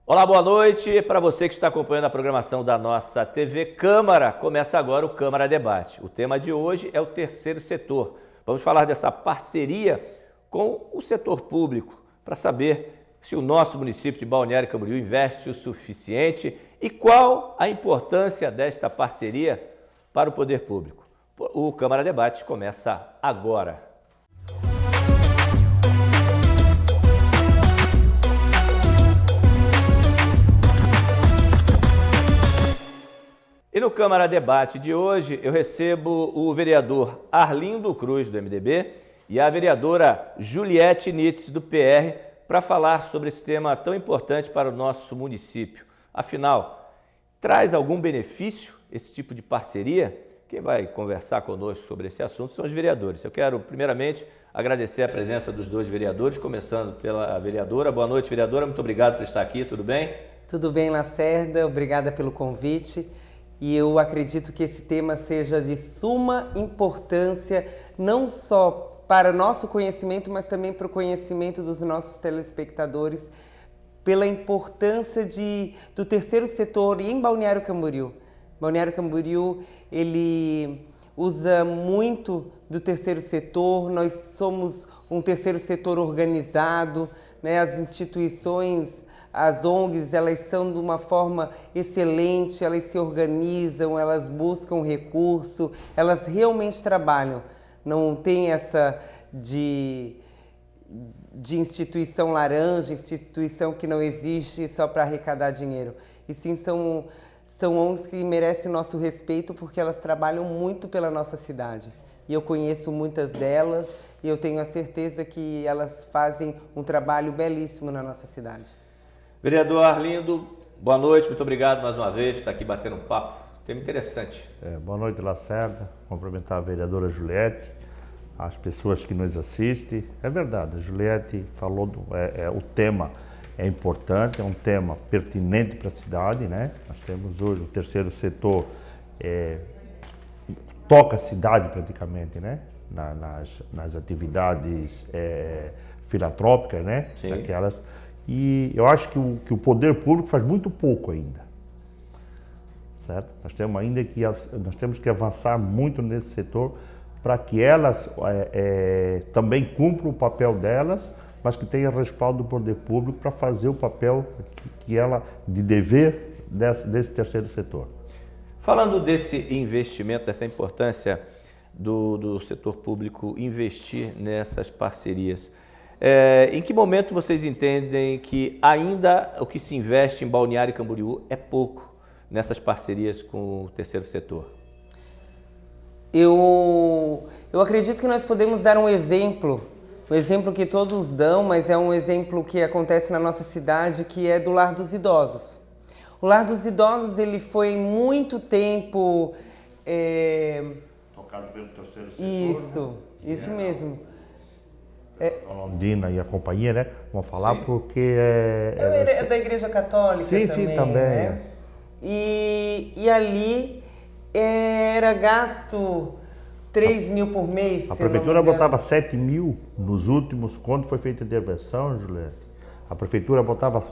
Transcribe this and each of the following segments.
Olá, boa noite. Para você que está acompanhando a programação da nossa TV Câmara, começa agora o Câmara Debate. O tema de hoje é o terceiro setor. Vamos falar dessa parceria com o setor público para saber se o nosso município de Balneário Camboriú investe o suficiente e qual a importância desta parceria para o poder público. O Câmara Debate começa agora. E no Câmara Debate de hoje eu recebo o vereador Arlindo Cruz, do MDB, e a vereadora Juliette Nitz, do PR, para falar sobre esse tema tão importante para o nosso município. Afinal, traz algum benefício esse tipo de parceria? Quem vai conversar conosco sobre esse assunto são os vereadores. Eu quero, primeiramente, agradecer a presença dos dois vereadores, começando pela vereadora. Boa noite, vereadora. Muito obrigado por estar aqui. Tudo bem? Tudo bem, Lacerda. Obrigada pelo convite. E eu acredito que esse tema seja de suma importância, não só para o nosso conhecimento, mas também para o conhecimento dos nossos telespectadores, pela importância do terceiro setor em Balneário Camboriú. Balneário Camboriú, ele usa muito do terceiro setor, nós somos um terceiro setor organizado, né? As instituições, as ONGs, elas são de uma forma excelente, elas se organizam, elas buscam recurso, elas realmente trabalham. Não tem essa de instituição laranja, instituição que não existe só para arrecadar dinheiro. E sim, são ONGs que merecem nosso respeito porque elas trabalham muito pela nossa cidade. E eu conheço muitas delas e eu tenho a certeza que elas fazem um trabalho belíssimo na nossa cidade. Vereador Arlindo, boa noite, muito obrigado mais uma vez por estar aqui batendo um papo. Tema interessante. Boa noite, Lacerda. Cumprimentar a vereadora Juliette, as pessoas que nos assistem. É verdade, a Juliette falou, o tema é importante, é um tema pertinente para a cidade, né? Nós temos hoje o terceiro setor, toca a cidade praticamente, né? Nas atividades filantrópicas, né? Sim. Daquelas. E eu acho que o poder público faz muito pouco ainda, certo? Nós temos que avançar muito nesse setor para que elas também cumpram o papel delas, mas que tenha respaldo do poder público para fazer o papel de dever desse terceiro setor. Falando desse investimento, dessa importância do setor público investir nessas parcerias, em que momento vocês entendem que ainda o que se investe em Balneário Camboriú é pouco nessas parcerias com o terceiro setor? Eu acredito que nós podemos dar um exemplo que todos dão, mas é um exemplo que acontece na nossa cidade, que é do Lar dos Idosos. O Lar dos Idosos, ele foi muito tempo... Tocado pelo terceiro setor. Isso mesmo. A Londrina e a companhia, né? Vamos falar. Sim. Porque é da Igreja Católica também. Sim, também. Né? E ali era gasto 3 mil por mês. A prefeitura botava 7 mil nos últimos, quando foi feita a intervenção, Juliette. A prefeitura botava,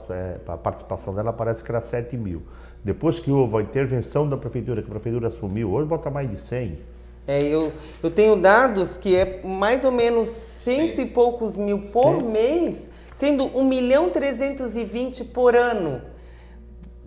a participação dela parece que era 7 mil. Depois que houve a intervenção da prefeitura, que a prefeitura assumiu, hoje bota mais de 100. Eu tenho dados que é mais ou menos cento e poucos mil por mês, sendo 1.320.000 por ano.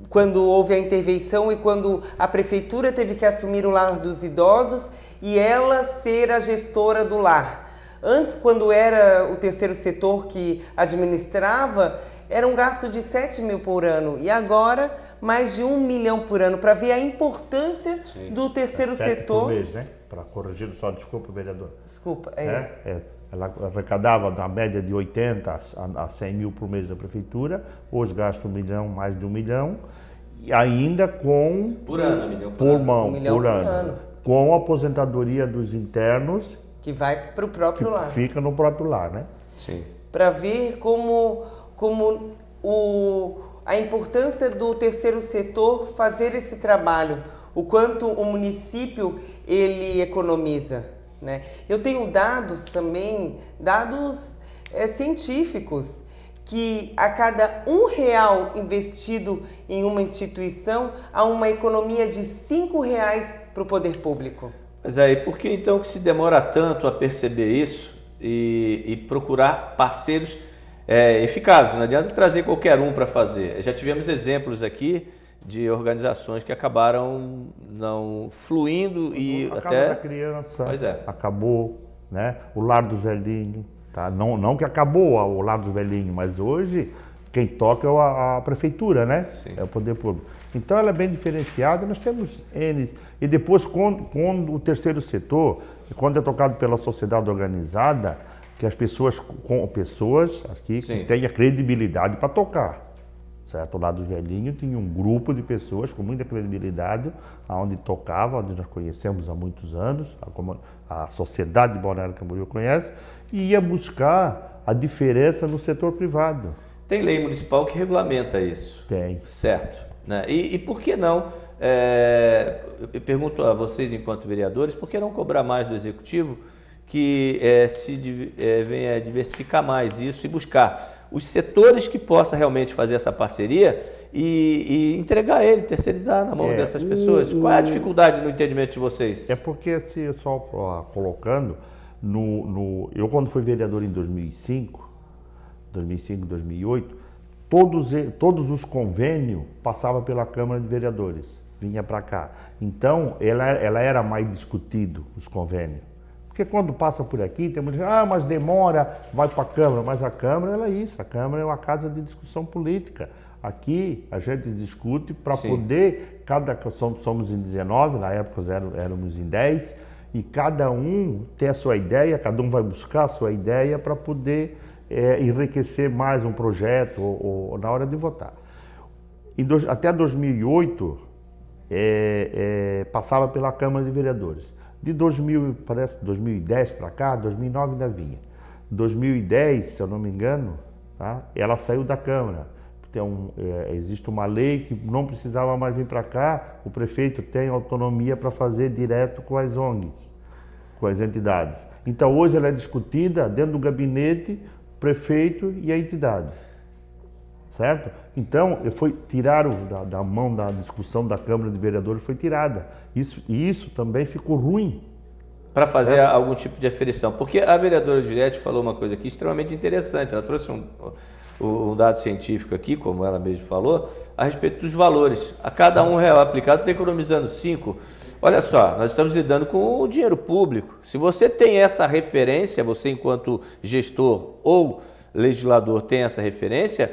Quando houve a intervenção e quando a prefeitura teve que assumir o Lar dos Idosos e ela ser a gestora do lar. Antes, quando era o terceiro setor que administrava, era um gasto de 7 mil por ano e agora mais de 1 milhão por ano, para ver a importância do terceiro setor. Por mês, né? Para corrigir só, desculpa, vereador. Desculpa. Ela arrecadava na média de 80 a 100 mil por mês da prefeitura, hoje gasta 1 milhão, mais de 1 milhão, e ainda com... Por ano, 1 milhão por ano. Com a aposentadoria dos internos... Que vai para o próprio lar. Fica no próprio lar, né? Sim. Para ver como a importância do terceiro setor fazer esse trabalho, o quanto o município ele economiza, né? Eu tenho dados também, dados científicos, que a cada R$1 investido em uma instituição, há uma economia de R$5 para o poder público. Mas aí, por que então que se demora tanto a perceber isso e procurar parceiros eficazes? Não adianta trazer qualquer um para fazer. Já tivemos exemplos aqui de organizações que acabaram não fluindo e a até... Casa da Criança acabou, né? O Lar dos Velhinhos, tá? Não que acabou o Lar dos Velhinhos, mas hoje quem toca é a prefeitura, né? Sim. É o poder público. Então ela é bem diferenciada, nós temos N. E depois quando o terceiro setor, quando é tocado pela sociedade organizada, que as pessoas, com pessoas aqui que têm a credibilidade para tocar. Certo? Lá dos Velhinhos tinha um grupo de pessoas com muita credibilidade, onde tocava, onde nós conhecemos há muitos anos, a sociedade de Balneário Camboriú conhece, e ia buscar a diferença no setor privado. Tem lei municipal que regulamenta isso. Tem. Certo. Né? E por que não, eu pergunto a vocês enquanto vereadores, por que não cobrar mais do Executivo que venha diversificar mais isso e buscar os setores que possam realmente fazer essa parceria e entregar ele, terceirizar na mão dessas pessoas? Qual é a dificuldade no entendimento de vocês? É porque, se só colocando, eu quando fui vereador em 2005, 2008, todos os convênios passavam pela Câmara de Vereadores, vinha para cá. Então, ela era mais discutido, os convênios. Porque quando passa por aqui, tem muita gente, mas demora, vai para a Câmara. Mas a Câmara é isso, a Câmara é uma casa de discussão política. Aqui a gente discute para poder, somos em 19, na época éramos em 10, e cada um tem a sua ideia, cada um vai buscar a sua ideia para poder enriquecer mais um projeto ou na hora de votar. Até 2008, passava pela Câmara de Vereadores. De 2010 para cá, 2009 ainda vinha. 2010, se eu não me engano, tá? Ela saiu da Câmara. Então, existe uma lei que não precisava mais vir para cá, o prefeito tem autonomia para fazer direto com as ONGs, com as entidades. Então, hoje ela é discutida dentro do gabinete, prefeito e a entidade. Certo? Então, tiraram da mão da discussão da Câmara de Vereadores, foi tirada. Isso também ficou ruim. Para fazer algum tipo de aferição. Porque a vereadora Juliette falou uma coisa aqui extremamente interessante. Ela trouxe um dado científico aqui, como ela mesma falou, a respeito dos valores. A cada R$1 aplicado, está economizando 5. Olha só, nós estamos lidando com o dinheiro público. Se você tem essa referência, você enquanto gestor ou legislador tem essa referência,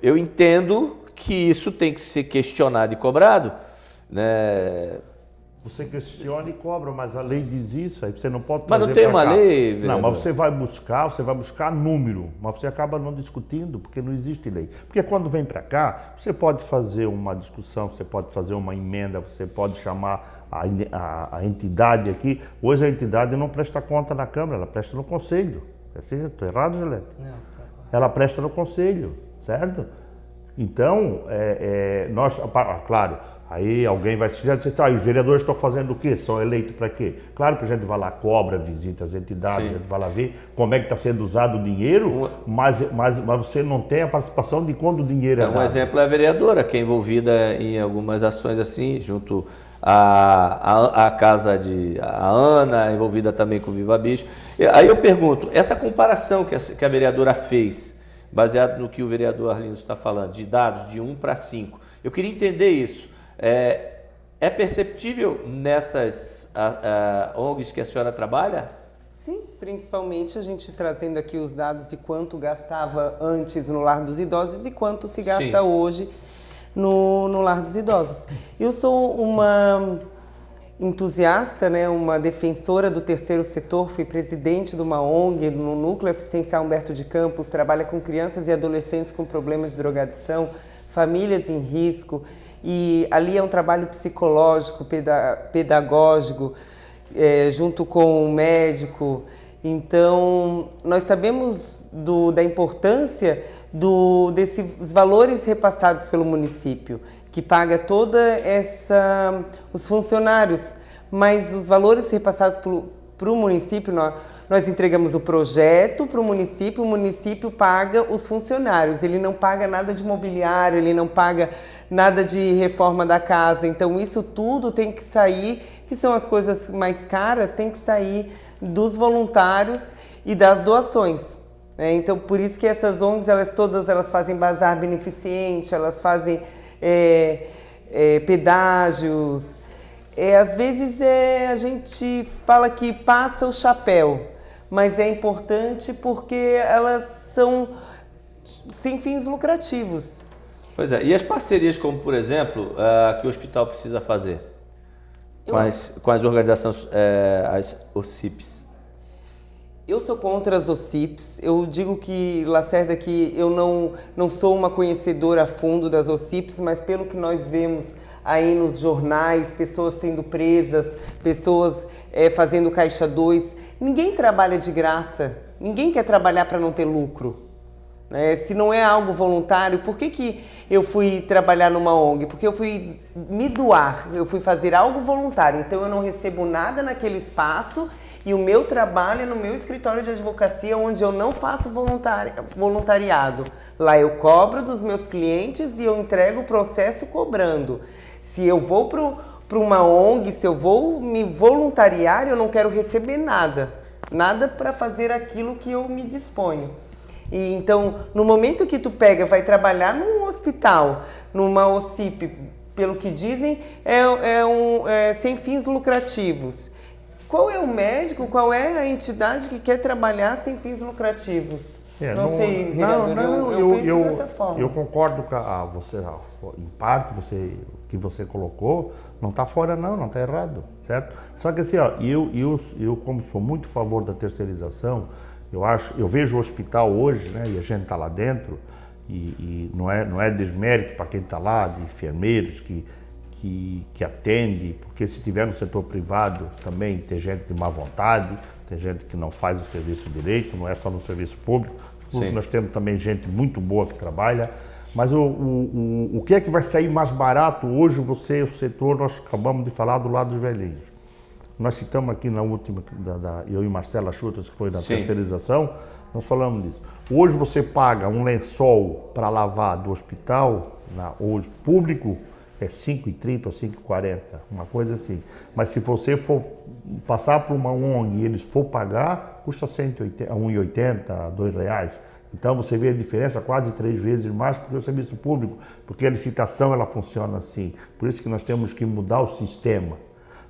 eu entendo que isso tem que ser questionado e cobrado, né? Você questiona e cobra, mas a lei diz isso, aí você não pode trazer. Mas não tem uma lei, vereador? Não, mas você vai buscar número, mas você acaba não discutindo, porque não existe lei. Porque quando vem para cá, você pode fazer uma discussão, você pode fazer uma emenda, você pode chamar a entidade aqui. Hoje a entidade não presta conta na Câmara, ela presta no Conselho. Estou errado, Juliette? Não. Ela presta no Conselho, certo? Então, claro, aí alguém vai dizer, os vereadores estão fazendo o quê? São eleitos para quê? Claro que a gente vai lá, cobra, visita as entidades, a gente vai lá ver como é que está sendo usado o dinheiro, mas você não tem a participação de quando o dinheiro é dado. Um exemplo é a vereadora, que é envolvida em algumas ações assim, junto à casa a Ana, envolvida também com o Viva Bicho. Aí eu pergunto, essa comparação que a vereadora fez, baseado no que o vereador Arlindo está falando, de dados de 1 para 5, eu queria entender isso. É perceptível nessas ONGs que a senhora trabalha? Sim, principalmente a gente trazendo aqui os dados de quanto gastava antes no Lar dos Idosos e quanto se gasta hoje no Lar dos Idosos. Eu sou uma entusiasta, né, uma defensora do terceiro setor, fui presidente de uma ONG no Núcleo Assistencial Humberto de Campos, trabalha com crianças e adolescentes com problemas de drogadição, famílias em risco, e ali é um trabalho psicológico, pedagógico, junto com o médico. Então, nós sabemos da importância desses valores repassados pelo município, que paga os funcionários, mas os valores repassados para o município, nós entregamos o projeto para o município paga os funcionários, ele não paga nada de mobiliário, ele não paga nada de reforma da casa. Então isso tudo tem que sair, que são as coisas mais caras, tem que sair dos voluntários e das doações. Então por isso que essas ONGs, elas fazem bazar beneficente, elas fazem pedágios. Às vezes a gente fala que passa o chapéu, mas é importante porque elas são sem fins lucrativos. Pois é, e as parcerias como, por exemplo, que o hospital precisa fazer com as organizações, as OCIPs? Eu sou contra as OCIPs. Eu digo que, Lacerda, que eu não sou uma conhecedora a fundo das OCIPs, mas pelo que nós vemos aí nos jornais, pessoas sendo presas, pessoas fazendo caixa 2, ninguém trabalha de graça, ninguém quer trabalhar para não ter lucro. Se não é algo voluntário, por que eu fui trabalhar numa ONG? Porque eu fui me doar, eu fui fazer algo voluntário, então eu não recebo nada naquele espaço e o meu trabalho é no meu escritório de advocacia, onde eu não faço voluntariado. Lá eu cobro dos meus clientes e eu entrego o processo cobrando. Se eu vou para uma ONG, se eu vou me voluntariar, eu não quero receber nada para fazer aquilo que eu me disponho. E então, no momento que tu vai trabalhar num hospital, numa OCIP, pelo que dizem, sem fins lucrativos. Qual é o médico, qual é a entidade que quer trabalhar sem fins lucrativos? Não sei, vereador, eu penso dessa forma. Eu concordo com você, em parte, que você colocou, não está fora não está errado, certo? Só que assim, eu como sou muito a favor da terceirização, eu vejo o hospital hoje, né, e a gente está lá dentro, e não é desmérito para quem está lá, de enfermeiros que atende, porque se tiver no setor privado também tem gente de má vontade, tem gente que não faz o serviço direito, não é só no serviço público. Nós temos também gente muito boa que trabalha, mas o que é que vai sair mais barato hoje, você e o setor, nós acabamos de falar do lado dos velhinhos. Nós citamos aqui na última, eu e Marcela Chutas, que foi da terceirização, nós falamos disso. Hoje você paga um lençol para lavar do hospital, hoje público, é 5,30 ou 5,40, uma coisa assim. Mas se você for passar por uma ONG e eles for pagar, custa 1,80, R$2. Então você vê a diferença quase 3 vezes mais porque o serviço público, porque a licitação ela funciona assim. Por isso que nós temos que mudar o sistema,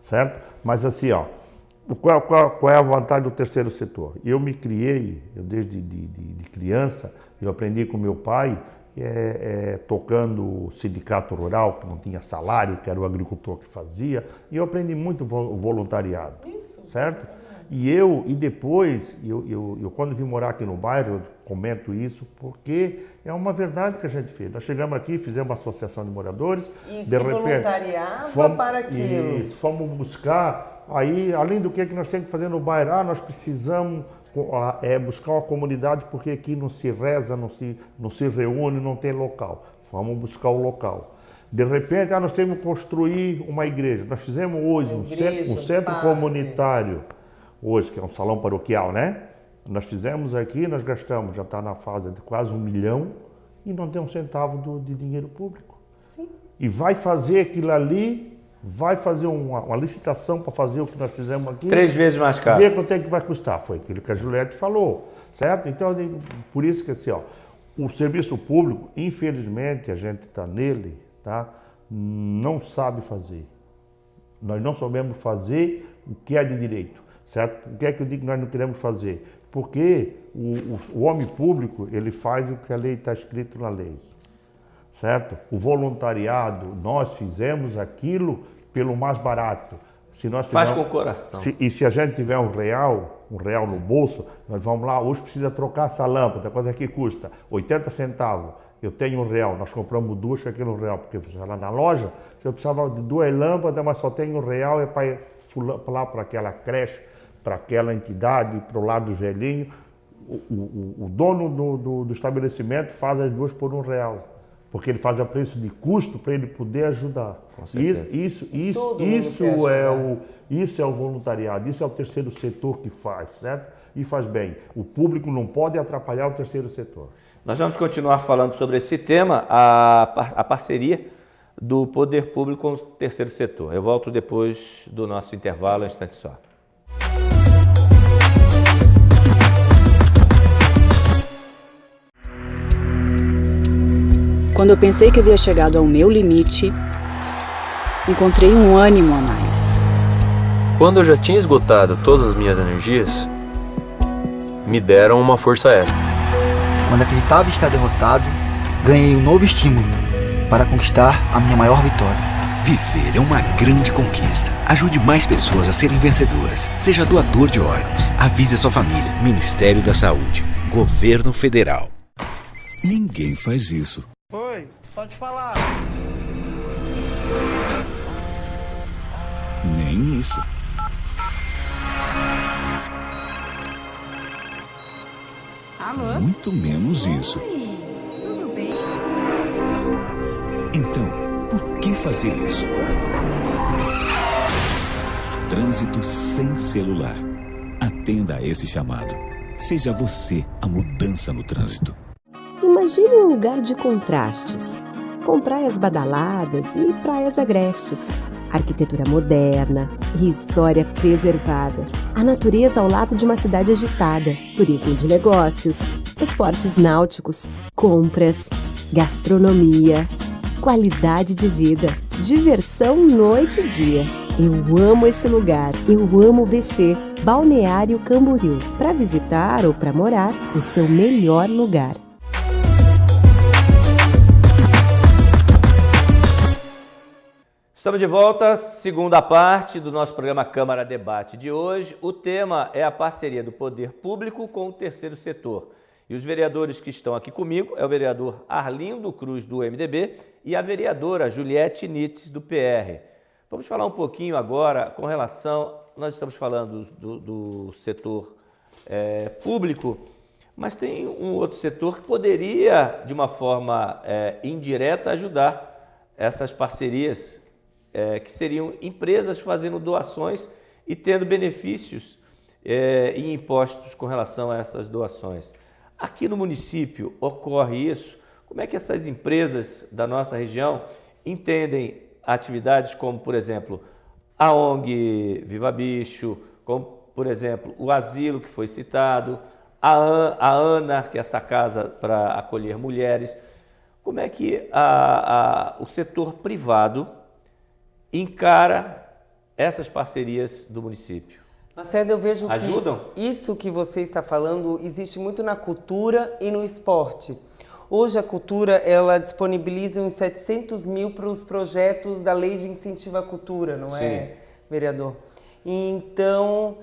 certo? Mas assim, qual é a vantagem do terceiro setor? Eu me criei, desde de criança, eu aprendi com meu pai, tocando o sindicato rural, que não tinha salário, que era o agricultor que fazia, e eu aprendi muito voluntariado, certo? E depois, eu quando vim morar aqui no bairro, eu comento isso, porque é uma verdade que a gente fez. Nós chegamos aqui, fizemos uma associação de moradores, e de repente voluntariava para aquilo. E fomos buscar, aí, além do que nós temos que fazer no bairro, nós precisamos buscar uma comunidade, porque aqui não se reza, não se reúne, não tem local. Vamos buscar o local. De repente, nós temos que construir uma igreja. Nós fizemos hoje um centro comunitário, hoje, que é um salão paroquial, né? Nós fizemos aqui, nós gastamos, já está na fase de quase 1 milhão e não tem um centavo de dinheiro público. Sim. E vai fazer aquilo ali, vai fazer uma licitação para fazer o que nós fizemos aqui. 3 vezes mais caro. Ver quanto é que vai custar. Foi aquilo que a Juliette falou, certo? Então, por isso que assim, o serviço público, infelizmente, a gente está nele, tá? Não sabe fazer. Nós não sabemos fazer o que é de direito, certo? O que é que eu digo que nós não queremos fazer? Porque o homem público, ele faz o que a lei está escrito na lei, certo? O voluntariado, nós fizemos aquilo pelo mais barato. Se nós faz com o coração. E se a gente tiver um real no bolso, nós vamos lá, hoje precisa trocar essa lâmpada, quanto é que custa? 80 centavos. Eu tenho R$1, nós compramos 2 com aquele R$1, porque lá na loja, se eu precisava de 2 lâmpadas, mas só tenho R$1, é para ir lá para aquela creche, para aquela entidade, para o lado do velhinho. O dono do estabelecimento faz as 2 por R$1. porque ele faz a preço de custo para ele poder ajudar. Com certeza. Isso é o voluntariado, isso é o terceiro setor que faz, certo? E faz bem. O público não pode atrapalhar o terceiro setor. Nós vamos continuar falando sobre esse tema, a parceria do poder público com o terceiro setor. Eu volto depois do nosso intervalo, um instante só. Quando eu pensei que havia chegado ao meu limite, encontrei um ânimo a mais. Quando eu já tinha esgotado todas as minhas energias, me deram uma força extra. Quando acreditava estar derrotado, ganhei um novo estímulo para conquistar a minha maior vitória. Viver é uma grande conquista. Ajude mais pessoas a serem vencedoras. Seja doador de órgãos. Avise a sua família. Ministério da Saúde. Governo Federal. Ninguém faz isso. Oi, pode falar. Nem isso. Alô? Muito menos isso. Oi, tudo bem? Então, por que fazer isso? Trânsito sem celular. Atenda a esse chamado. Seja você a mudança no trânsito. Imagine um lugar de contrastes, com praias badaladas e praias agrestes. Arquitetura moderna e história preservada. A natureza ao lado de uma cidade agitada. Turismo de negócios, esportes náuticos, compras, gastronomia, qualidade de vida, diversão noite e dia. Eu amo esse lugar. Eu amo BC, Balneário Camboriú. Para visitar ou para morar, o seu melhor lugar. Estamos de volta, segunda parte do nosso programa Câmara Debate de hoje. O tema é a parceria do poder público com o terceiro setor. E os vereadores que estão aqui comigo é o vereador Arlindo Cruz, do MDB, e a vereadora Juliette Nites, do PR. Vamos falar um pouquinho agora com relação, nós estamos falando do setor público, mas tem um outro setor que poderia, de uma forma indireta, ajudar essas parcerias, que seriam empresas fazendo doações e tendo benefícios em impostos com relação a essas doações. Aqui no município ocorre isso? Como é que essas empresas da nossa região entendem atividades como, por exemplo, a ONG Viva Bicho, como, por exemplo, o asilo que foi citado, a ANA, que é essa casa para acolher mulheres. Como é que o setor privado encara essas parcerias do município? Lacerda, eu vejo ajudam? Que isso que você está falando existe muito na cultura e no esporte. Hoje a cultura, ela disponibiliza uns 700 mil para os projetos da Lei de Incentivo à Cultura, não é, vereador? Então,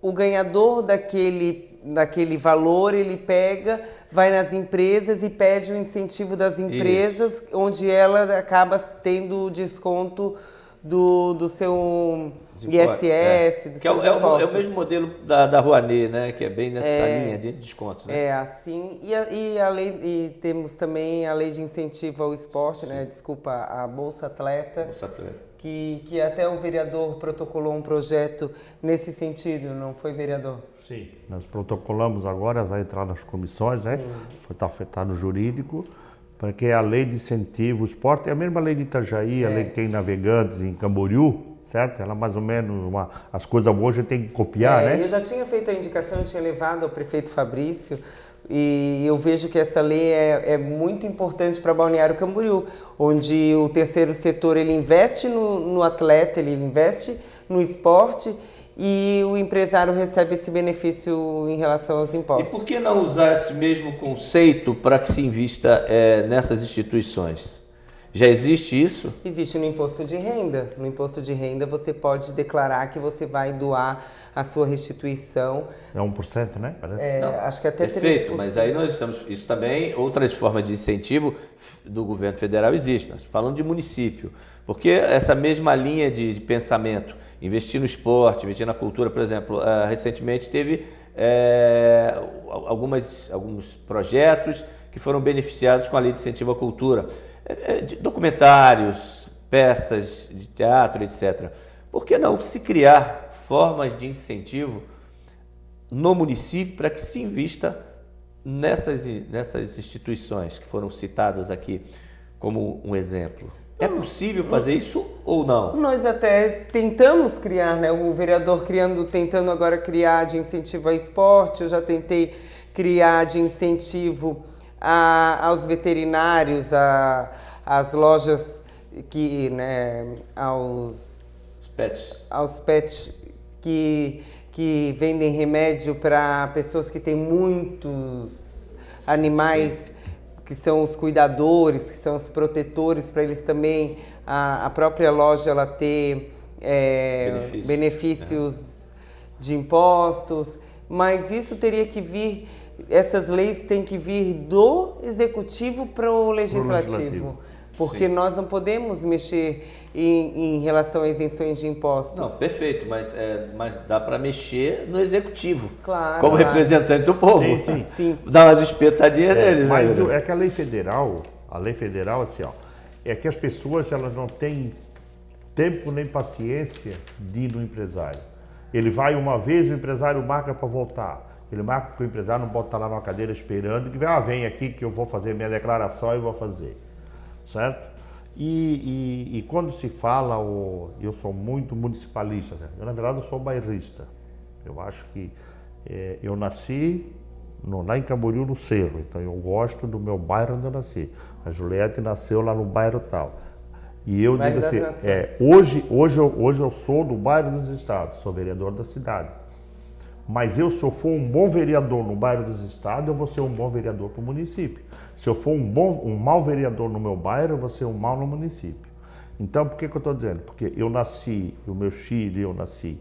o ganhador daquele valor, ele pega, vai nas empresas e pede o incentivo das empresas, onde ela acaba tendo desconto do seu ISS, do seu imposto. É o mesmo modelo da Rouanet, né? Que é bem nessa linha de descontos, né? É assim. E temos também a lei de incentivo ao esporte, né? Desculpa, a Bolsa Atleta. Bolsa Atleta. Que até o vereador protocolou um projeto nesse sentido, não foi, vereador? Sim. Nós protocolamos agora, vai entrar nas comissões, né? Está afetado o jurídico, para que a lei de incentivo ao esporte, é a mesma lei de Itajaí, a lei que tem Navegantes em Camboriú, certo? Ela mais ou menos, as coisas boas a gente tem que copiar, né? Eu já tinha feito a indicação, eu tinha levado ao prefeito Fabrício, e eu vejo que essa lei é muito importante para Balneário Camboriú, onde o terceiro setor ele investe no atleta, ele investe no esporte, e o empresário recebe esse benefício em relação aos impostos. E por que não usar esse mesmo conceito para que se invista nessas instituições? Já existe isso? Existe no imposto de renda. No imposto de renda você pode declarar que você vai doar a sua restituição. É 1%, né? Parece. Acho que até 3%. Perfeito, mas aí nós estamos... Isso também, outras formas de incentivo do governo federal existem. Nós falando de município. Porque essa mesma linha de pensamento, investir no esporte, investir na cultura, por exemplo, recentemente teve alguns projetos que foram beneficiados com a Lei de Incentivo à Cultura. Documentários, peças de teatro, etc. Por que não se criar formas de incentivo no município para que se invista nessas instituições que foram citadas aqui como um exemplo? É possível fazer isso ou não? Nós até tentamos criar, né? O vereador tentando agora criar de incentivo ao esporte, eu já tentei criar de incentivo aos veterinários, às lojas que, né, aos pets que vendem remédio para pessoas que têm muitos animais. Sim. Que são os cuidadores, que são os protetores, para eles também, a própria loja ela ter benefícios de impostos, mas isso teria que vir, essas leis têm que vir do executivo para o legislativo. Porque Sim. nós não podemos mexer em relação a isenções de impostos. Não, perfeito, mas dá para mexer no executivo, claro, como representante do povo. Sim. Dá umas espetadinhas neles. Mas é que a lei federal assim, ó, é que as pessoas elas não têm tempo nem paciência de ir no empresário. Ele vai uma vez, o empresário marca para voltar. Ele marca porque o empresário não pode estar lá numa cadeira esperando, que vem aqui que eu vou fazer minha declaração e vou fazer. Certo? E quando se fala, eu sou muito municipalista, né? Eu na verdade eu sou bairrista. Eu acho que eu nasci lá em Camboriú, no Cerro, então eu gosto do meu bairro onde eu nasci. A Juliette nasceu lá no bairro tal. E eu digo assim, hoje eu sou do bairro dos Estados, sou vereador da cidade. Mas se eu for um bom vereador no bairro dos Estados, eu vou ser um bom vereador para o município. Se eu for um mau vereador no meu bairro, eu vou ser um mau no município. Então, por que eu estou dizendo? Porque eu nasci, o meu filho, eu nasci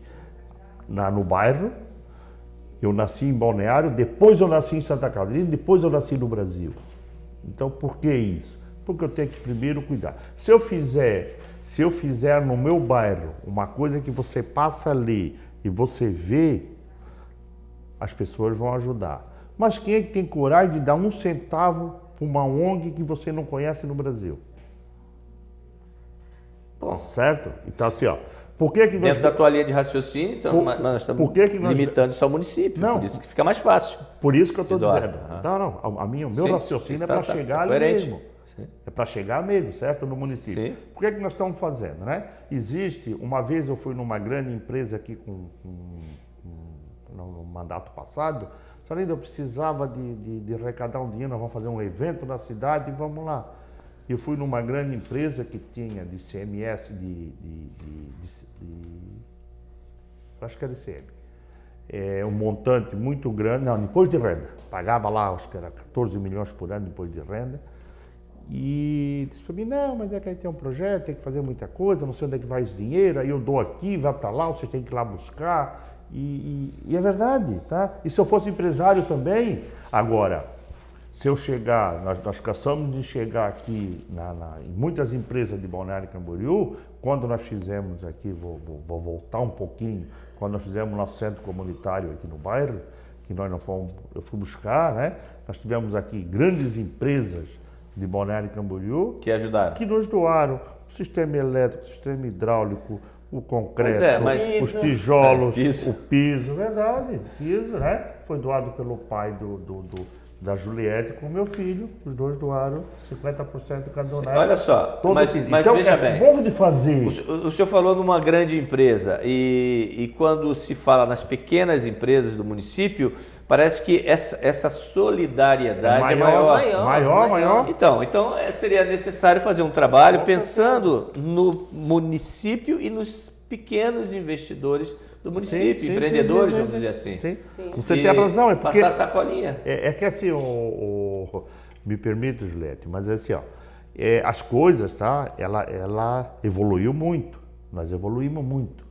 no bairro, eu nasci em Balneário, depois eu nasci em Santa Catarina, depois eu nasci no Brasil. Então, por que isso? Porque eu tenho que primeiro cuidar. Se eu fizer no meu bairro uma coisa que você passa ali e você vê, as pessoas vão ajudar. Mas quem é que tem coragem de dar 1 centavo para uma ONG que você não conhece no Brasil? Bom, certo? Então assim, ó, por que dentro da tua linha de raciocínio, então nós estamos limitando isso ao município, não, por isso que fica mais fácil. Por isso que eu estou dizendo. Não, o meu raciocínio é para chegar ali mesmo. Sim. É para chegar mesmo, certo? No município. Sim. Por que nós estamos fazendo, né? Existe, uma vez eu fui numa grande empresa aqui no mandato passado, só ainda eu precisava de arrecadar um dinheiro, nós vamos fazer um evento na cidade e vamos lá. Eu fui numa grande empresa que tinha de CMS, acho que era ICM, um montante muito grande, não, depois de renda, pagava lá, acho que era 14 milhões por ano depois de renda, e disse para mim, não, mas é que aí tem um projeto, tem que fazer muita coisa, não sei onde é que vai esse dinheiro, aí eu dou aqui, vai para lá, você tem que ir lá buscar. E é verdade, tá? E se eu fosse empresário também, agora, se eu chegar, nós cansamos de chegar aqui em muitas empresas de Balneário Camboriú, quando nós fizemos aqui, vou voltar um pouquinho, quando nós fizemos nosso centro comunitário aqui no bairro, que eu fui buscar, né? Nós tivemos aqui grandes empresas de Balneário Camboriú que ajudaram, que nos doaram o sistema elétrico, o sistema hidráulico, o concreto, os tijolos, o piso, verdade, piso, né? Foi doado pelo pai da Juliette com o meu filho, os dois doaram 50% cada um. Olha só, mas então, veja bem, bom de fazer. O senhor falou numa grande empresa e quando se fala nas pequenas empresas do município, parece que essa solidariedade é maior. Então seria necessário fazer um trabalho pensando no município e nos pequenos investidores do município, empreendedores, vamos dizer assim. Sim. Você tem razão, é porque... Passar sacolinha. É que assim, me permite, Juliette, mas assim, ó, as coisas, tá? Ela evoluiu muito, nós evoluímos muito,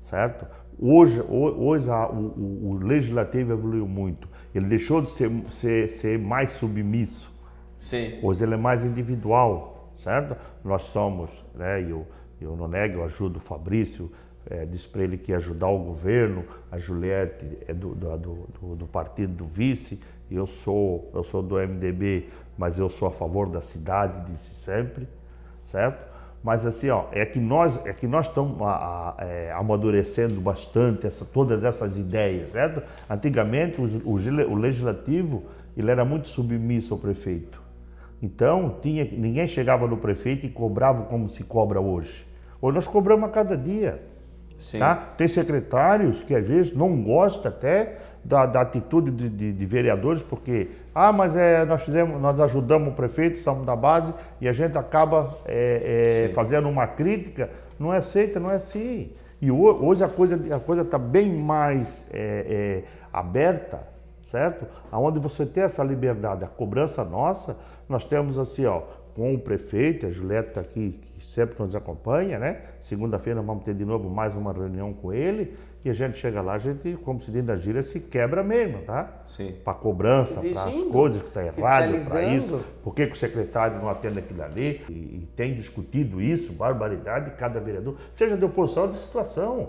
certo? Hoje o legislativo evoluiu muito, ele deixou de ser mais submisso. Sim. Hoje ele é mais individual, certo? Nós somos, né, eu não nego, eu ajudo o Fabrício, disse para ele que ia ajudar o governo, a Juliette é do partido do vice, eu sou do MDB, mas eu sou a favor da cidade, disse sempre, certo? Mas assim, ó, é que nós estamos amadurecendo bastante todas essas ideias, certo? Antigamente o legislativo ele era muito submisso ao prefeito. Então ninguém chegava no prefeito e cobrava como se cobra hoje. Hoje nós cobramos a cada dia. Sim. Tá? Tem secretários que às vezes não gostam até da atitude de vereadores, porque mas nós ajudamos o prefeito, estamos da base e a gente acaba fazendo uma crítica. Não é aceita, não é assim. E hoje a coisa está bem mais aberta, certo? Aonde você tem essa liberdade, a cobrança nossa, nós temos assim, ó, com o prefeito, a Juliette está aqui, que sempre nos acompanha, né? Segunda-feira vamos ter de novo mais uma reunião com ele e a gente chega lá, a gente, como se diz na gíria, se quebra mesmo, tá? Sim. Para cobrança, para as coisas que estão erradas, para isso. Por que o secretário não atende aquilo ali? E tem discutido isso, barbaridade, cada vereador, seja de oposição ou de situação.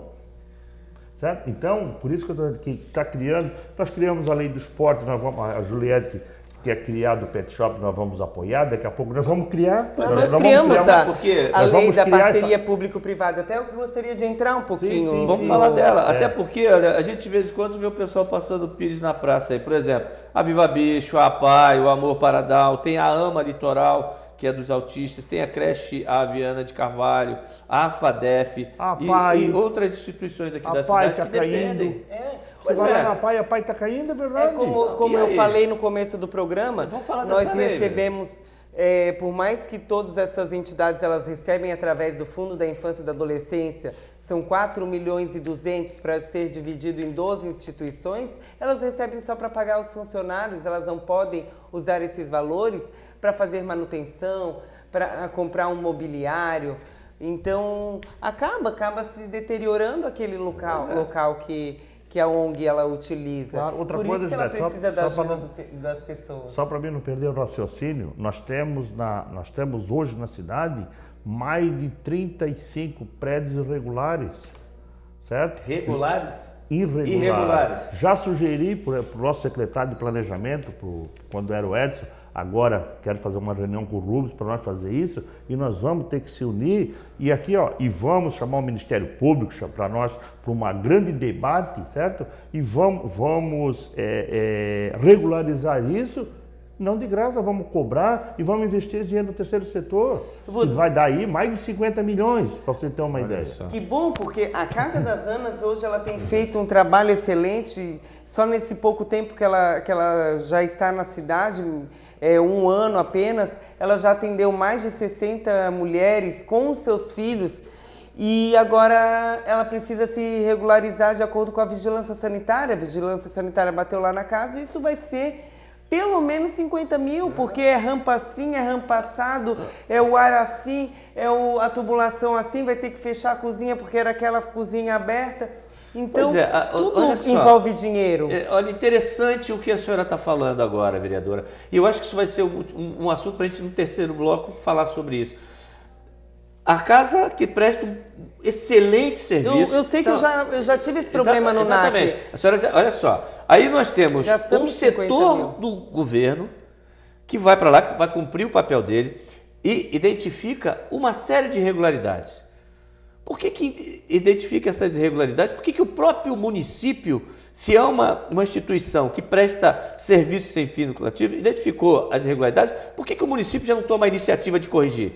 Certo? Então, por isso que está criando, nós criamos a lei do esporte, a Juliette que é criado o pet shop, nós vamos apoiar, daqui a pouco nós vamos criar. Nós criamos a lei da parceria público-privada, até eu gostaria de entrar um pouquinho. Sim, vamos falar dela, até porque, olha, a gente de vez em quando vê o pessoal passando pires na praça aí, por exemplo, a Viva Bicho, a APAI, o Amor Paradal, tem a AMA Litoral, que é dos autistas, tem a creche A Viana de Carvalho, a FADEF e outras instituições aqui da cidade que dependem. Você vai lá na PAI, a PAI está caindo, é verdade. Como eu falei no começo do programa, nós recebemos, por mais que todas essas entidades elas recebem através do Fundo da Infância e da Adolescência, são 4.200.000 para ser dividido em 12 instituições, elas recebem só para pagar os funcionários, elas não podem usar esses valores para fazer manutenção, para comprar um mobiliário. Então, acaba se deteriorando aquele local que a ONG ela utiliza. Claro, outra Por coisa, isso que ela precisa da ajuda das pessoas. Só para mim não perder o raciocínio, nós temos hoje na cidade mais de 35 prédios irregulares, certo? Regulares? Irregulares. Já sugeri para o nosso secretário de planejamento, quando era o Edson, agora quero fazer uma reunião com o Rubens para nós fazer isso, e nós vamos ter que se unir, e aqui, ó, e vamos chamar o Ministério Público para nós, para um grande debate, certo? E vamos regularizar isso, não de graça, vamos cobrar e vamos investir dinheiro no terceiro setor. Que vai dar aí mais de 50 milhões, para você ter uma ideia. Que bom, porque a Casa das Anas hoje ela tem feito um trabalho excelente, só nesse pouco tempo que ela já está na cidade, um ano apenas, ela já atendeu mais de 60 mulheres com os seus filhos e agora ela precisa se regularizar de acordo com a vigilância sanitária. A vigilância sanitária bateu lá na casa e isso vai ser pelo menos 50 mil, porque é rampa assim, é rampa assado, é o ar assim, a tubulação assim, vai ter que fechar a cozinha porque era aquela cozinha aberta. Então, tudo envolve dinheiro. Olha, interessante o que a senhora está falando agora, vereadora. E eu acho que isso vai ser um assunto para a gente, no terceiro bloco, falar sobre isso. A casa que presta um excelente serviço. Eu sei que eu já tive esse problema no NAC. Exatamente. A senhora, olha só, aí nós temos um setor do governo que vai para lá, que vai cumprir o papel dele e identifica uma série de irregularidades. Por que identifica essas irregularidades? Por que o próprio município, se é uma instituição que presta serviço sem fim lucrativo, identificou as irregularidades, por que o município já não toma a iniciativa de corrigir?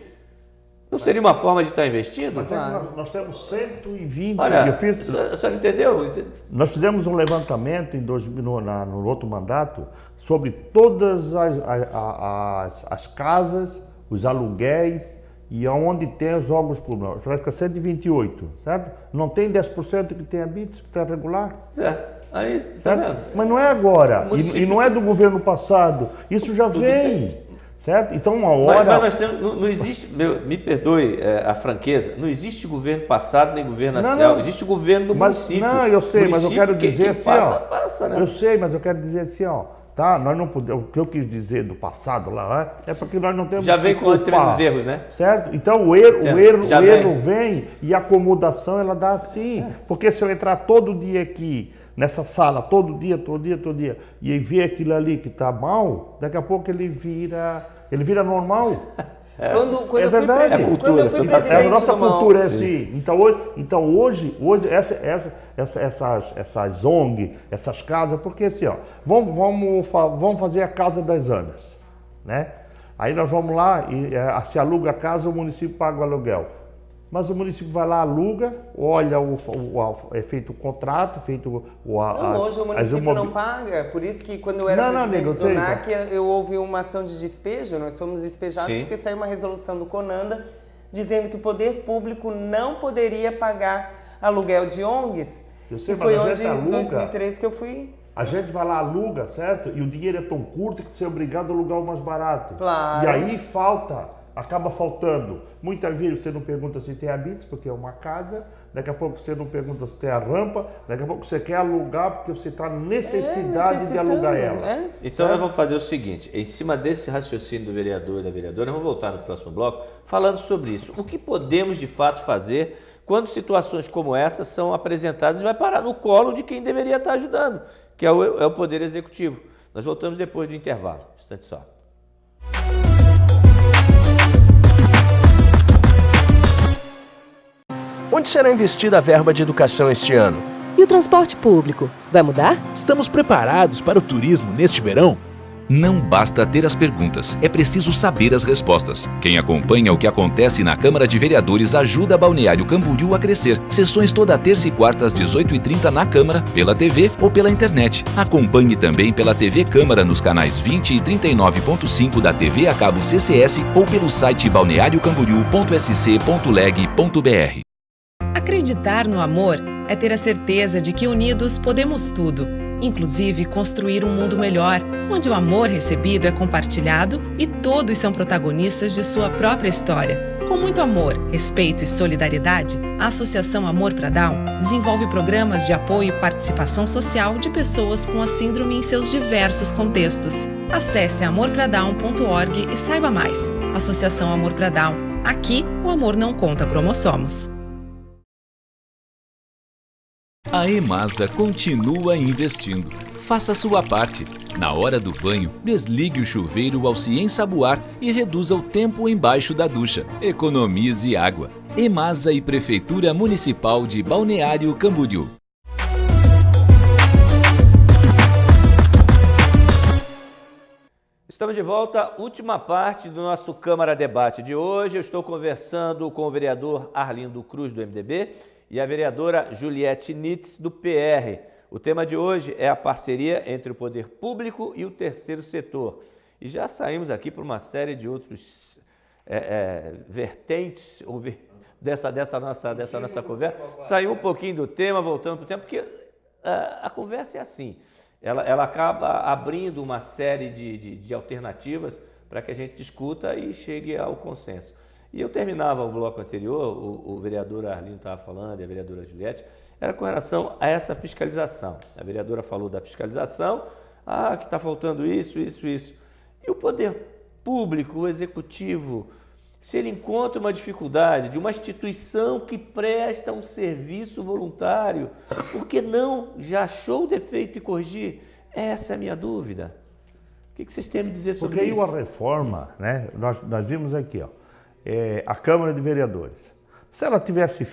Não seria uma forma de estar investindo? Mas nós temos 120. Olha, a senhora entendeu? Nós fizemos um levantamento no outro mandato sobre todas as casas, os aluguéis, e aonde tem os órgãos públicos, parece que é 128, certo? Não tem 10% que tem habitos, que está regular. Certo. Aí, tá vendo? Mas não é agora, e não é do governo passado, isso já vem, certo? Então uma hora... Mas nós temos, não existe, me perdoe a franqueza, não existe governo passado nem governo nacional, existe o governo do município. Não, eu sei, mas eu quero dizer assim, passa, né? Eu sei, mas eu quero dizer assim, ó, tá? Nós não podemos, o que eu quis dizer do passado lá, é porque nós não temos já vem cometendo os erros, né? Certo? Então o erro vem e a acomodação ela dá assim. Porque se eu entrar todo dia aqui, nessa sala, todo dia, e ver aquilo ali que está mal, daqui a pouco ele vira normal. Quando é verdade. É cultura. A nossa cultura é assim. Então hoje essas ONG, essas casas, porque assim, ó, vamos fazer a Casa das Anas, né? Aí nós vamos lá e se aluga a casa, o município paga o aluguel. Mas o município vai lá, aluga, olha, é feito o contrato, feito hoje o município não paga, por isso que quando eu era presidente do NAC, eu houve uma ação de despejo, nós fomos despejados porque saiu uma resolução do CONANDA dizendo que o poder público não poderia pagar aluguel de ONGs. Eu sei, e foi onde, em 2013, que eu fui... A gente vai lá, aluga, certo? E o dinheiro é tão curto que você é obrigado a alugar o mais barato. Claro. E aí acaba faltando. Muitas vezes você não pergunta se tem habites, porque é uma casa. Daqui a pouco você não pergunta se tem a rampa. Daqui a pouco você quer alugar, porque você está necessidade de alugar ela. Então nós vamos fazer o seguinte, em cima desse raciocínio do vereador e da vereadora, nós vamos voltar no próximo bloco falando sobre isso. O que podemos de fato fazer quando situações como essa são apresentadas e vai parar no colo de quem deveria estar ajudando, que é o Poder Executivo. Nós voltamos depois do intervalo. Um instante só. Onde será investida a verba de educação este ano? E o transporte público? Vai mudar? Estamos preparados para o turismo neste verão? Não basta ter as perguntas, é preciso saber as respostas. Quem acompanha o que acontece na Câmara de Vereadores ajuda Balneário Camboriú a crescer. Sessões toda terça e quarta às 18h30 na Câmara, pela TV ou pela internet. Acompanhe também pela TV Câmara nos canais 20 e 39.5 da TV a cabo CCS ou pelo site balneariocamboriú.sc.leg.br. Acreditar no amor é ter a certeza de que unidos podemos tudo, inclusive construir um mundo melhor, onde o amor recebido é compartilhado e todos são protagonistas de sua própria história. Com muito amor, respeito e solidariedade, a Associação Amor pra Down desenvolve programas de apoio e participação social de pessoas com a síndrome em seus diversos contextos. Acesse amorpradown.org e saiba mais. Associação Amor pra Down. Aqui, o amor não conta cromossomos. A EMASA continua investindo. Faça a sua parte. Na hora do banho, desligue o chuveiro ao se ensaboar e reduza o tempo embaixo da ducha. Economize água. EMASA e Prefeitura Municipal de Balneário Camboriú. Estamos de volta, última parte do nosso Câmara Debate de hoje. Eu estou conversando com o vereador Arlindo Cruz, do MDB, e a vereadora Juliette Nitz, do PR. O tema de hoje é a parceria entre o poder público e o terceiro setor. E já saímos aqui por uma série de outros vertentes dessa nossa conversa. Saiu um pouquinho do tema, voltando para o tema, porque a conversa é assim. Ela acaba abrindo uma série de alternativas para que a gente discuta e chegue ao consenso. E eu terminava o bloco anterior, o vereador Arlindo estava falando e a vereadora Juliette, era com relação a essa fiscalização. A vereadora falou da fiscalização, que está faltando isso. E o poder público, o executivo, se ele encontra uma dificuldade de uma instituição que presta um serviço voluntário, por que não já achou o defeito e corrigir? Essa é a minha dúvida. O que vocês têm a me dizer sobre isso? Porque aí uma reforma, né? Nós vimos aqui, ó. A Câmara de Vereadores. Se ela tivesse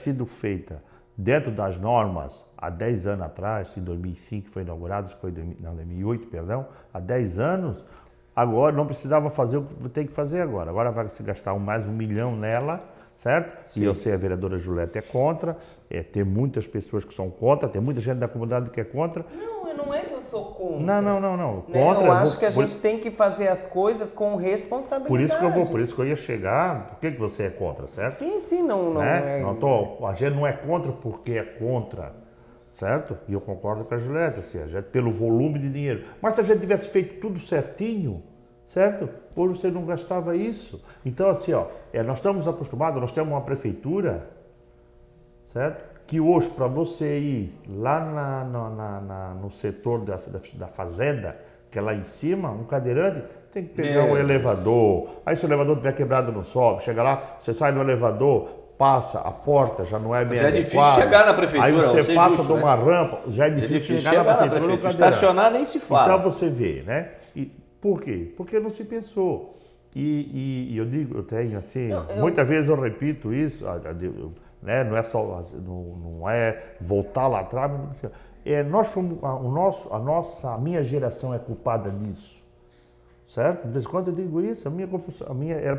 sido feita dentro das normas há 10 anos atrás, em 2005 foi inaugurado, foi em 2008, perdão, há 10 anos, agora não precisava fazer o que tem que fazer agora. Agora vai se gastar mais 1 milhão nela, certo? Sim. E eu sei, a vereadora Juliette é contra, tem muitas pessoas que são contra, tem muita gente da comunidade que é contra. Não é que eu sou contra. Não. Contra, eu acho que a gente tem que fazer as coisas com responsabilidade. Por isso que eu ia chegar. Por que você é contra, certo? Sim, não é. A gente não é contra porque é contra, certo? E eu concordo com a Juliette, assim, a gente, pelo volume de dinheiro. Mas se a gente tivesse feito tudo certinho, certo? Hoje você não gastava isso. Então, assim, nós estamos acostumados, nós temos uma prefeitura, certo? que hoje, para você ir lá no setor da fazenda, que é lá em cima, um cadeirante, tem que pegar um elevador. Aí se o elevador estiver quebrado, não sobe. Chega lá, você sai no elevador, passa, a porta já não é bem adequada. Já é difícil chegar na prefeitura. Aí você passa de uma rampa, já é difícil chegar na prefeitura. Estacionar nem se fala. Então você vê, né? E por quê? Porque não se pensou. E eu digo, eu tenho assim, muitas vezes eu repito isso, né? Não é só, não é voltar lá atrás, mas nós fomos, a minha geração é culpada disso, certo? De vez em quando eu digo isso,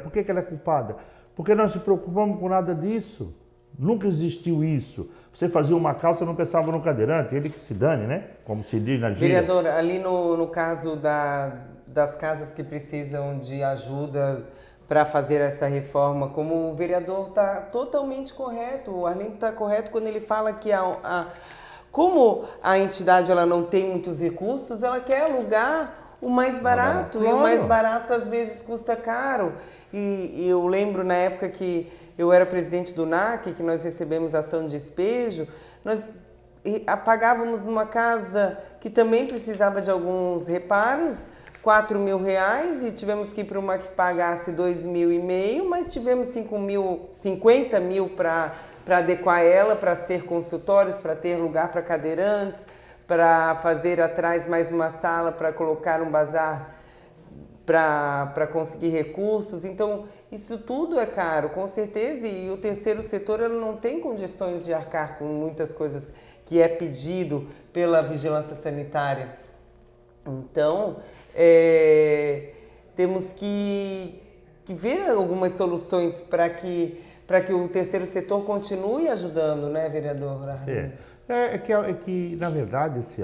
por que ela é culpada? Porque nós não se preocupamos com nada disso, nunca existiu isso. Você fazia uma calça e não pensava no cadeirante, ele que se dane, né? Como se diz na gíria. Vereador, ali no caso das casas que precisam de ajuda para fazer essa reforma, como o vereador está totalmente correto, o Arlindo está correto quando ele fala que como a entidade ela não tem muitos recursos, ela quer alugar o mais barato, e o mais barato às vezes custa caro. E eu lembro na época que eu era presidente do NAC, que nós recebemos ação de despejo, nós pagávamos numa casa que também precisava de alguns reparos, R$4.000, e tivemos que ir para uma que pagasse R$2.500, mas tivemos 50 mil para adequar ela, para ser consultórios, para ter lugar para cadeirantes, para fazer atrás mais uma sala para colocar um bazar para conseguir recursos. Então, isso tudo é caro, com certeza, e o terceiro setor ele não tem condições de arcar com muitas coisas que é pedido pela vigilância sanitária. Então, temos que ver algumas soluções para que o terceiro setor continue ajudando, né, vereador? É que na verdade, assim,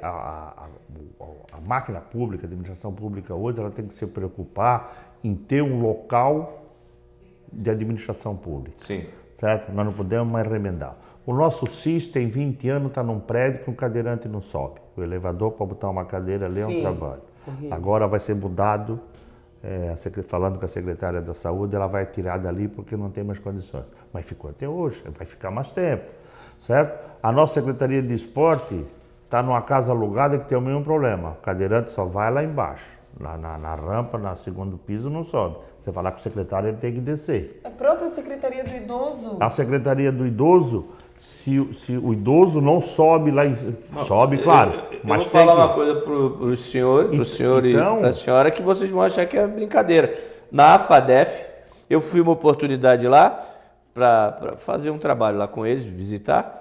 a máquina pública, a administração pública hoje, ela tem que se preocupar em ter um local de administração pública. Sim. Certo? Nós não podemos mais remendar. O nosso SIS tem 20 anos, está num prédio que um cadeirante não sobe. O elevador para botar uma cadeira ali é um trabalho. Horrível. Agora vai ser mudado, falando com a secretária da Saúde, ela vai tirar dali porque não tem mais condições. Mas ficou até hoje, vai ficar mais tempo, certo? A nossa Secretaria de Esporte está numa casa alugada que tem o mesmo problema. O cadeirante só vai lá embaixo, na rampa, no segundo piso, não sobe. Você falar com o secretário, ele tem que descer. A própria Secretaria do Idoso. A Secretaria do Idoso, se o idoso não sobe lá, sobe, claro. Mas vou falar uma coisa para o senhor e para a senhora, que vocês vão achar que é brincadeira. Na AFADEF, eu fui uma oportunidade lá para fazer um trabalho lá com eles, visitar,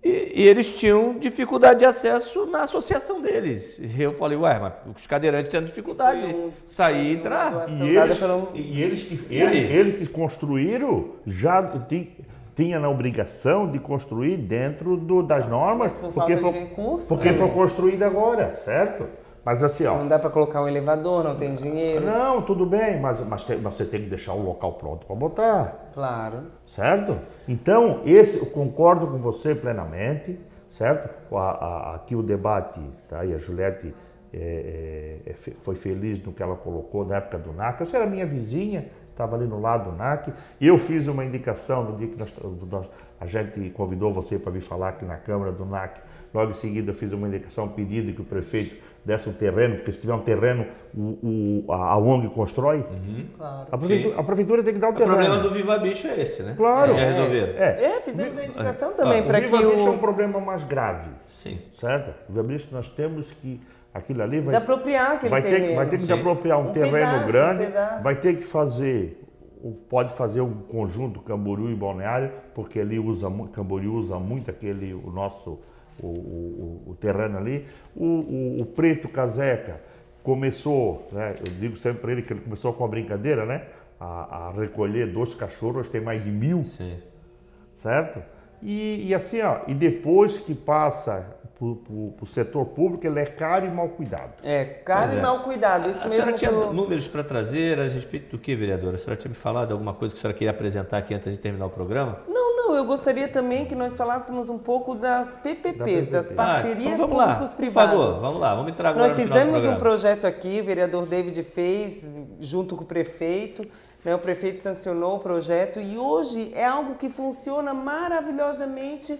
e eles tinham dificuldade de acesso na associação deles. E eu falei, mas os cadeirantes têm dificuldade de sair e entrar. E eles que construíram já tinha na obrigação de construir dentro das normas, porque foi construído agora, certo? Mas assim, não dá para colocar um elevador, não tem dinheiro. Não, tudo bem, mas você tem que deixar o local pronto para botar. Claro. Certo? Então, eu concordo com você plenamente, certo? Aqui o debate, tá? E a Juliette foi feliz no que ela colocou na época do NAC. Você era minha vizinha, estava ali no lado do NAC, e eu fiz uma indicação no dia que a gente convidou você para vir falar aqui na Câmara do NAC. Logo em seguida eu fiz uma indicação, um pedido que o prefeito desse um terreno, porque se tiver um terreno, a ONG constrói. Claro. A prefeitura tem que dar o terreno. O problema do Viva Bicho é esse, né? Claro. Já resolveram. Fizemos a indicação também para que o Viva Bicho é um problema mais grave. Sim. Certo? O Viva Bicho nós temos que aquilo ali desapropriar aquele terreno. Vai ter que desapropriar um terreno grande, vai ter que pode fazer um conjunto Camboriú e Balneário, porque ali Camboriú usa muito o terreno ali. O Preto Caseca começou, né, eu digo sempre para ele que ele começou com a brincadeira, né, a recolher 2 cachorros, tem mais de 1.000, sim, certo? E assim, e depois que passa para o setor público, ele é caro e mal cuidado. Caro e mal cuidado, isso mesmo. A senhora tinha números para trazer a respeito do que, vereadora? A senhora tinha me falado alguma coisa que a senhora queria apresentar aqui antes de terminar o programa? Não, eu gostaria também que nós falássemos um pouco das PPPs, das parcerias então públicos-privadas. Por favor, vamos lá, vamos entrar agora no final do programa. Nós fizemos um projeto aqui, o vereador David fez, junto com o prefeito, né? O prefeito sancionou o projeto e hoje é algo que funciona maravilhosamente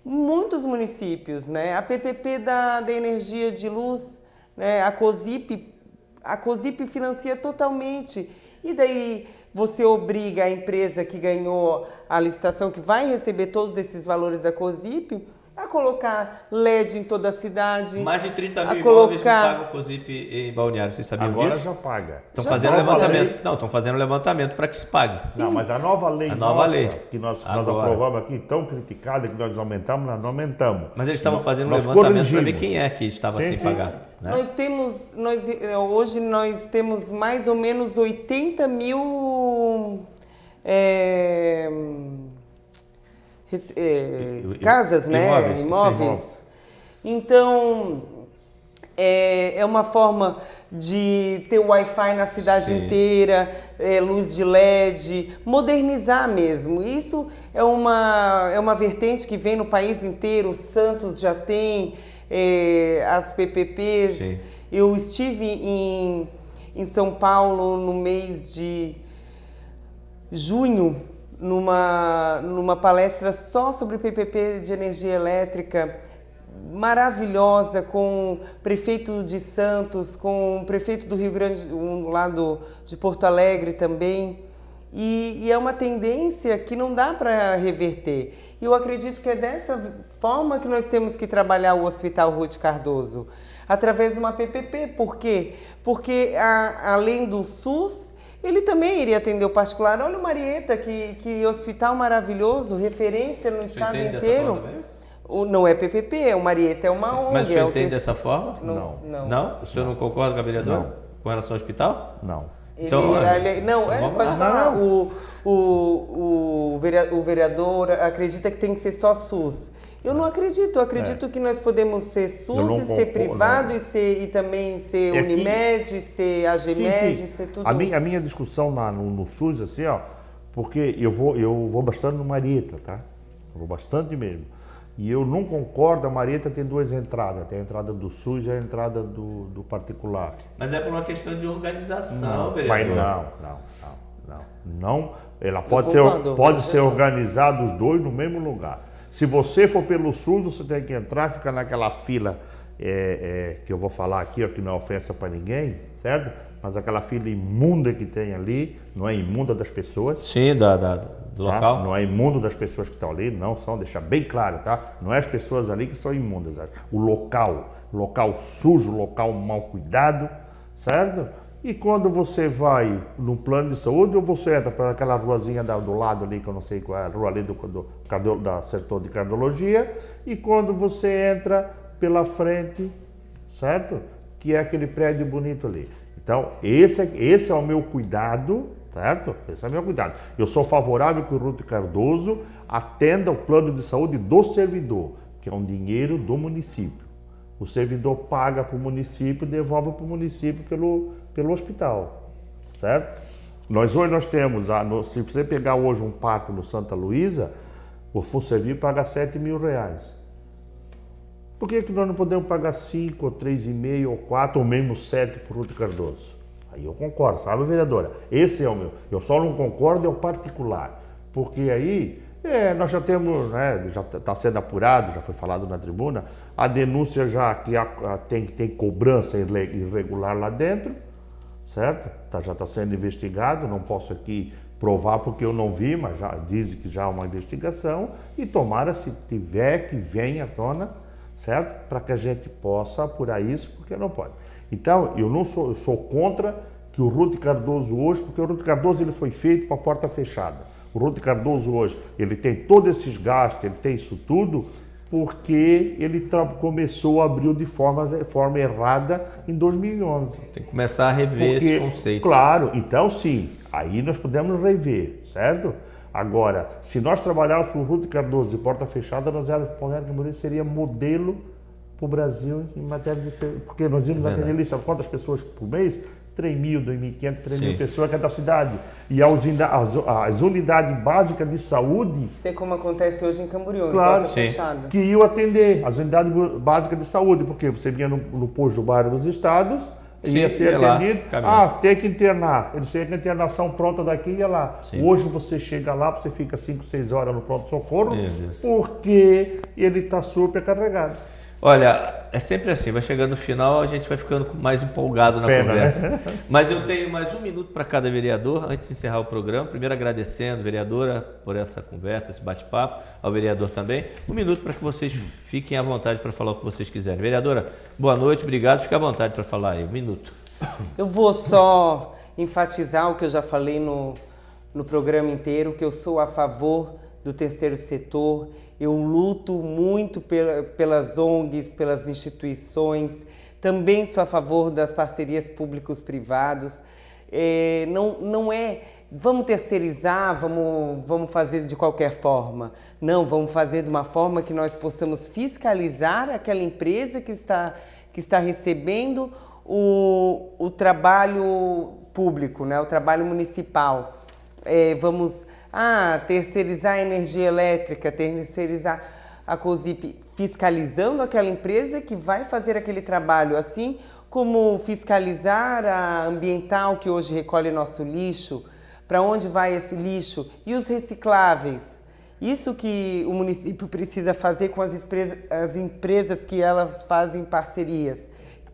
em muitos municípios, né? A PPP da energia de luz, né? A COSIP financia totalmente. E daí você obriga a empresa que ganhou a licitação, que vai receber todos esses valores da COSIP, a colocar LED em toda a cidade. Mais de 30 mil imóveis não pagam COSIP em Balneário, vocês sabiam disso? Agora já paga. Estão fazendo levantamento. Não, estão fazendo levantamento para que se pague. Sim. Não, mas a nova lei que nós aprovamos aqui, tão criticada, que nós aumentamos, nós não aumentamos. Mas eles estavam fazendo um levantamento para ver quem é que estava sem pagar. Né? Hoje nós temos mais ou menos 80 mil casas, né? Imóveis. Então, é uma forma de ter Wi-Fi na cidade inteira, luz de LED, modernizar mesmo. Isso é uma vertente que vem no país inteiro. O Santos já tem as PPPs. Sim. Eu estive em São Paulo no mês de junho, numa palestra só sobre PPP de energia elétrica, maravilhosa, com o prefeito de Santos, com o prefeito do Rio Grande, um lado de Porto Alegre também, e é uma tendência que não dá para reverter. E eu acredito que é dessa forma que nós temos que trabalhar o Hospital Ruth Cardoso, através de uma PPP. Por quê? Porque além do SUS, ele também iria atender o particular. Olha o Marieta, que hospital maravilhoso, referência no estado inteiro. Não é PPP, o Marieta é uma ONG. Mas o senhor entende dessa forma? Não. O senhor não concorda com a vereadora com relação ao hospital? Não. Então, pode falar. O vereador acredita que tem que ser só SUS. Eu não acredito. Eu acredito que nós podemos ser SUS, ser privado e também ser Unimed, ser AGMed, ser tudo. A minha discussão no SUS, assim, ó, porque eu vou bastante no Marieta, tá? Eu vou bastante mesmo. E eu não concordo, a Marieta tem duas entradas, tem a entrada do SUS e a entrada do particular. Mas é por uma questão de organização, vereador. Mas não. Ela pode ser organizada os dois no mesmo lugar. Se você for pelo SUS, você tem que entrar, ficar naquela fila que eu vou falar aqui, ó, que não é ofensa para ninguém, certo? Mas aquela fila imunda que tem ali, não é imunda das pessoas. Sim, do local. Não é imundo das pessoas que estão ali, não são, deixar bem claro, tá? Não é as pessoas ali que são imundas, o local sujo, local mal cuidado, certo? E quando você vai no plano de saúde, ou você entra por aquela ruazinha do lado ali, que eu não sei qual é a rua ali do setor de cardiologia, e quando você entra pela frente, certo? Que é aquele prédio bonito ali. Então, esse é o meu cuidado, certo? Esse é o meu cuidado. Eu sou favorável que o Ruth Cardoso atenda o plano de saúde do servidor, que é um dinheiro do município. O servidor paga para o município e devolve para o município pelo hospital, certo? Hoje nós temos, se você pegar hoje um parto no Santa Luísa, o FUNSERVIR paga R$7 mil. Por que nós não podemos pagar 5, ou 3,5, ou 4, ou mesmo 7 para o Ruth Cardoso? Aí eu concordo, sabe, vereadora? Esse é o meu. Eu só não concordo é o particular, porque aí nós já temos, né, já está sendo apurado, já foi falado na tribuna, a denúncia já que tem cobrança irregular lá dentro, certo? Já está sendo investigado, não posso aqui provar porque eu não vi, mas já dizem que já há uma investigação e tomara, se tiver, que venha à tona, certo? Para que a gente possa apurar isso, porque não pode. Então, eu sou contra que o Ruth Cardoso hoje, porque o Ruth Cardoso ele foi feito com a porta fechada. O Ruth Cardoso hoje, ele tem todos esses gastos, ele tem isso tudo, porque ele começou a abrir de forma errada em 2011. Tem que começar a rever esse conceito. Claro, então sim, aí nós podemos rever, certo? Agora, se nós trabalharmos com o Ruth Cardoso de porta fechada, seria modelo para o Brasil em matéria de... Porque nós íamos atender lista quantas pessoas por mês? 3.000, 2.500, 3.000 pessoas que é da cidade. E as unidades básicas de saúde... Sei como acontece hoje em Camboriú, claro, fechada. Que iam atender as unidades básicas de saúde, porque você vinha no posto do bairro dos Estados, Sim, ia ser atendido. Tem que internar. Ele chega com a internação pronta daqui e ia lá. Sim. Hoje você chega lá, você fica 5, 6 horas no pronto-socorro, porque ele está supercarregado. Olha, é sempre assim, vai chegando no final, a gente vai ficando mais empolgado na conversa. Né? Mas eu tenho mais 1 minuto para cada vereador, antes de encerrar o programa. Primeiro agradecendo, vereadora, por essa conversa, esse bate-papo, ao vereador também. 1 minuto para que vocês fiquem à vontade para falar o que vocês quiserem. Vereadora, boa noite, obrigado, fique à vontade para falar aí, 1 minuto. Eu vou só enfatizar o que eu já falei no programa inteiro, que eu sou a favor do terceiro setor. Eu luto muito pelas ONGs, pelas instituições, também sou a favor das parcerias públicos-privados. Não é, vamos terceirizar, vamos fazer de qualquer forma. Não, vamos fazer de uma forma que nós possamos fiscalizar aquela empresa que está recebendo o trabalho público, né? O trabalho municipal. Vamos terceirizar a energia elétrica, terceirizar a COSIP, fiscalizando aquela empresa que vai fazer aquele trabalho, assim como fiscalizar a ambiental que hoje recolhe nosso lixo, para onde vai esse lixo e os recicláveis. Isso que o município precisa fazer com as empresas que elas fazem parcerias,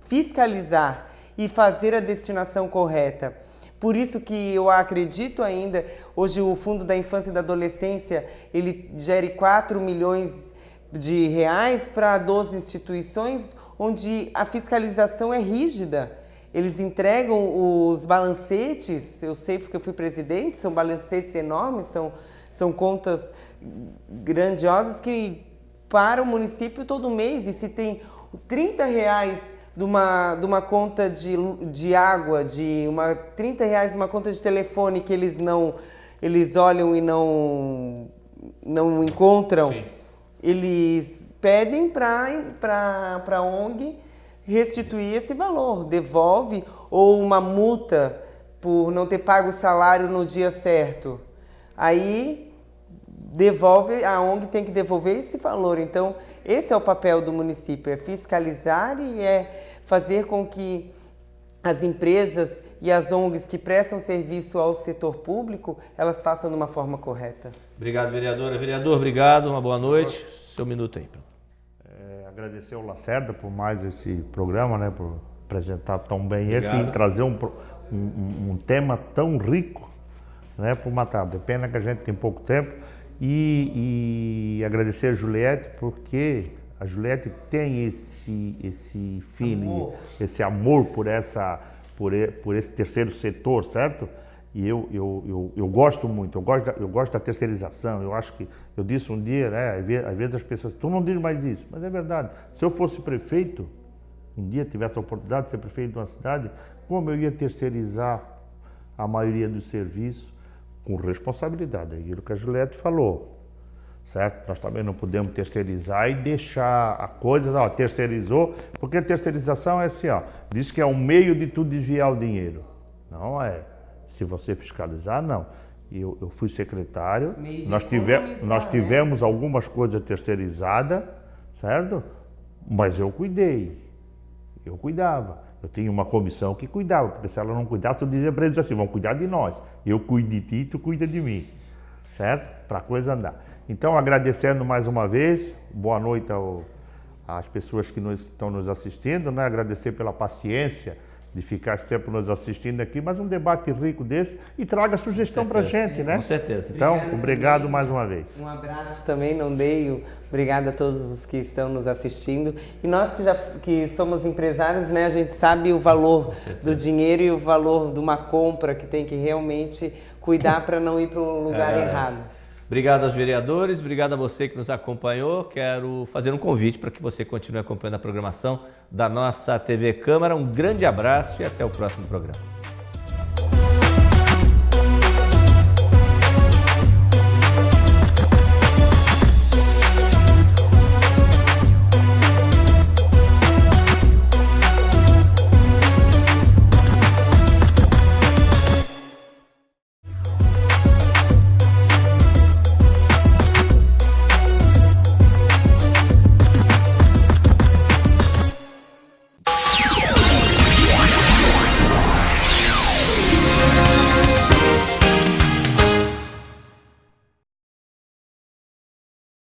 fiscalizar e fazer a destinação correta. Por isso que eu acredito ainda, hoje o Fundo da Infância e da Adolescência, ele gere 4 milhões de reais para 12 instituições, onde a fiscalização é rígida. Eles entregam os balancetes, eu sei porque eu fui presidente, são balancetes enormes, são contas grandiosas que para o município todo mês, e se tem R$30 de uma conta de água, R$30 de uma conta de telefone que eles olham e não encontram, sim, eles pedem para a ONG restituir esse valor, devolve, ou uma multa por não ter pago o salário no dia certo. Aí devolve, a ONG tem que devolver esse valor. Então, esse é o papel do município, é fiscalizar e é fazer com que as empresas e as ONGs que prestam serviço ao setor público, elas façam de uma forma correta. Obrigado, vereadora. Vereador, obrigado, uma boa noite. Seu minuto aí. Agradecer ao Lacerda por mais esse programa, né, por apresentar tão bem esse e trazer um tema tão rico, né, para uma tarde. É pena que a gente tem pouco tempo. E agradecer a Juliette, porque a Juliette tem esse feeling, esse amor por esse terceiro setor, certo? E eu gosto muito, eu gosto da terceirização. Eu acho que, eu disse um dia, né, às vezes as pessoas, tu não diz mais isso, mas é verdade. Se eu fosse prefeito, um dia tivesse a oportunidade de ser prefeito de uma cidade, como eu ia terceirizar a maioria dos serviços com responsabilidade, é aquilo que a Juliette falou, certo? Nós também não podemos terceirizar e deixar a coisa, terceirizou, porque a terceirização é assim, diz que é um meio de tu desviar o dinheiro. Não é. Se você fiscalizar, não. Eu fui secretário, nós tivemos algumas coisas terceirizadas, certo? Mas eu cuidava. Eu tinha uma comissão que cuidava, porque se ela não cuidasse, eu dizia para eles assim, vão cuidar de nós. Eu cuido de ti, tu cuida de mim, certo? Para a coisa andar. Então, agradecendo mais uma vez, boa noite às pessoas que estão nos assistindo, né? Agradecer pela paciência de ficar esse tempo nos assistindo aqui, mas um debate rico desse, e traga sugestão para a gente, né? Com certeza. Então, obrigado mais uma vez. Um abraço também, não dei, obrigado a todos os que estão nos assistindo. E nós que somos empresários, né, a gente sabe o valor do dinheiro e o valor de uma compra que tem que realmente cuidar para não ir para um lugar errado. Obrigado aos vereadores, obrigado a você que nos acompanhou. Quero fazer um convite para que você continue acompanhando a programação da nossa TV Câmara. Um grande abraço e até o próximo programa.